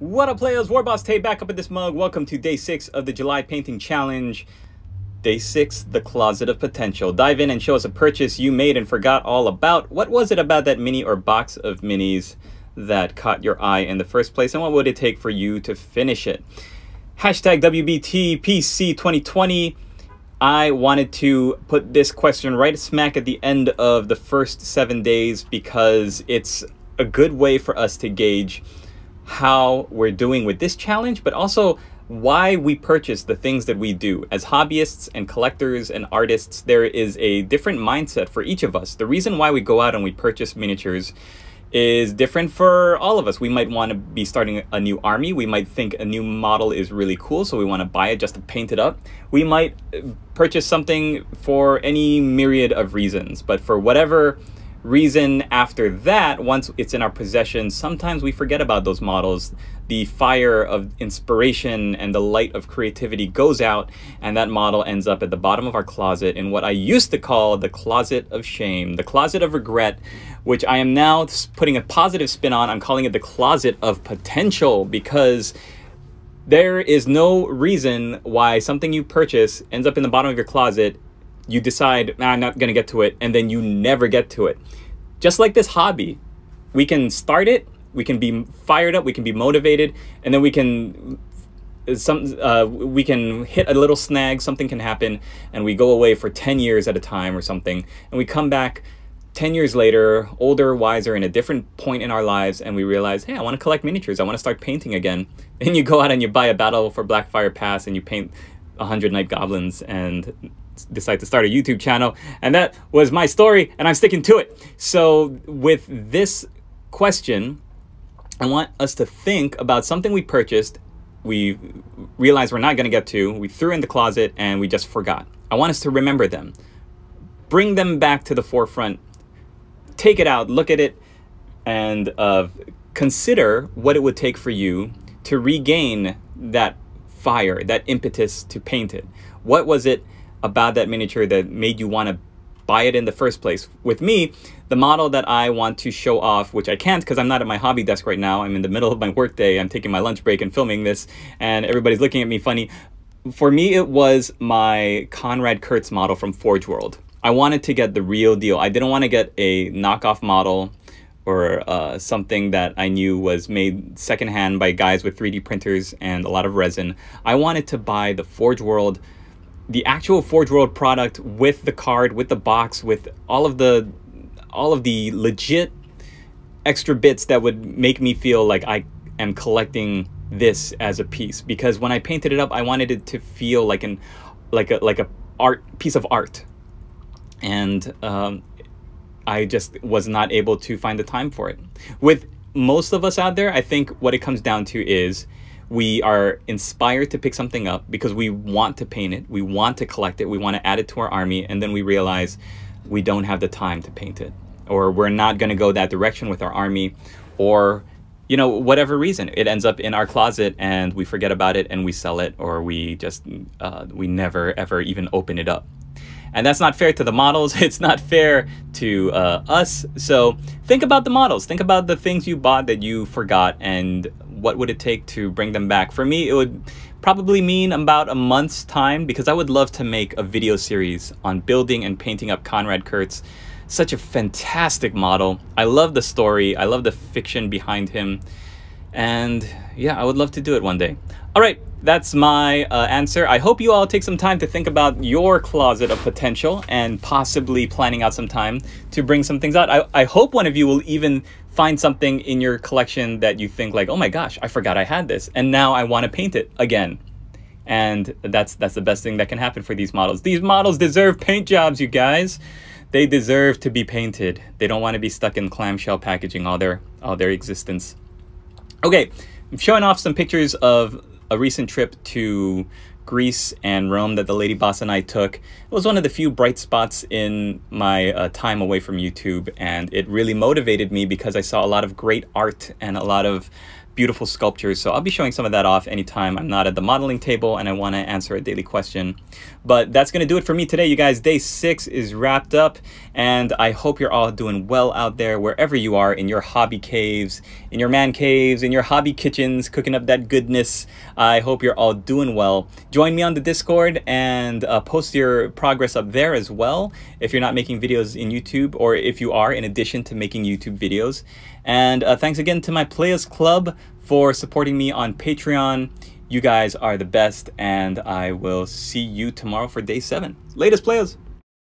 What up, players? Warboss Tay back up at this mug. Welcome to day 6 of the July Painting Challenge. Day 6, the Closet of Potential. Dive in and show us a purchase you made and forgot all about. What was it about that mini or box of minis that caught your eye in the first place, and what would it take for you to finish it? Hashtag WBTPC 2020. I wanted to put this question right smack at the end of the first 7 days because it's a good way for us to gauge how we're doing with this challenge, but also why we purchase the things that we do. As hobbyists and collectors and artists, there is a different mindset for each of us. The reason why we go out and we purchase miniatures is different for all of us. We might want to be starting a new army. We might think a new model is really cool, so we want to buy it just to paint it up. We might purchase something for any myriad of reasons, but for whatever reason after that, once it's in our possession, sometimes we forget about those models. The fire of inspiration and the light of creativity goes out, and that model ends up at the bottom of our closet in what I used to call the closet of shame, the closet of regret, which I am now putting a positive spin on. I'm calling it the closet of potential, because there is no reason why something you purchase ends up in the bottom of your closet. You decide, nah, I'm not going to get to it, and then you never get to it. Just like this hobby, we can start it, we can be fired up, we can be motivated, and then we can hit a little snag, something can happen, and we go away for 10 years at a time or something, and we come back 10 years later, older, wiser, in a different point in our lives, and we realize, hey, I want to collect miniatures, I want to start painting again. And you go out and you buy a Battle for Blackfire Pass, and you paint 100 Night Goblins, and decide to start a YouTube channel. And that was my story, and I'm sticking to it. So with this question, I want us to think about something we purchased, we realized we're not going to get to, we threw in the closet, and we just forgot. I want us to remember them, bring them back to the forefront, take it out, look at it, and consider what it would take for you to regain that fire, that impetus to paint it. What was it about that miniature that made you want to buy it in the first place? With me, the model that I want to show off, which I can't because I'm not at my hobby desk right now, I'm in the middle of my workday, I'm taking my lunch break and filming this, and everybody's looking at me funny. For me, it was my Konrad Kurz model from Forge World. I wanted to get the real deal. I didn't want to get a knockoff model or something that I knew was made secondhand by guys with 3D printers and a lot of resin. I wanted to buy the Forge World, the actual Forge World product, with the card, with the box, with all of the legit extra bits that would make me feel like I am collecting this as a piece. Because when I painted it up, I wanted it to feel like a piece of art, and I just was not able to find the time for it. With most of us out there, I think what it comes down to is we are inspired to pick something up because we want to paint it, we want to collect it, we want to add it to our army, and then we realize we don't have the time to paint it, or we're not going to go that direction with our army, or, you know, whatever reason, it ends up in our closet and we forget about it and we sell it, or we just, we never ever even open it up. And that's not fair to the models, it's not fair to us. So think about the models, think about the things you bought that you forgot, and what would it take to bring them back. For me, it would probably mean about a month's time, because I would love to make a video series on building and painting up Konrad Kurz. Such a fantastic model. I love the story, I love the fiction behind him, and yeah, I would love to do it one day. All right, that's my answer. I hope you all take some time to think about your closet of potential and possibly planning out some time to bring some things out. I hope one of you will even find something in your collection that you think like, oh my gosh, I forgot I had this, and now I want to paint it again. And that's the best thing that can happen for these models. These models deserve paint jobs, you guys. They deserve to be painted. They don't want to be stuck in clamshell packaging all their existence. Okay, I'm showing off some pictures of a recent trip to Greece and Rome that the Lady Boss and I took. It was one of the few bright spots in my time away from YouTube, and it really motivated me because I saw a lot of great art and a lot of beautiful sculptures. So I'll be showing some of that off anytime I'm not at the modeling table and I want to answer a daily question. But that's going to do it for me today, you guys. Day 6 is wrapped up, and I hope you're all doing well out there wherever you are, in your hobby caves, in your man caves, in your hobby kitchens, cooking up that goodness. I hope you're all doing well. Join me on the Discord and post your progress up there as well if you're not making videos in YouTube, or if you are, in addition to making YouTube videos. And thanks again to my Players Club for supporting me on Patreon. You guys are the best, and I will see you tomorrow for day 7. Latest, players!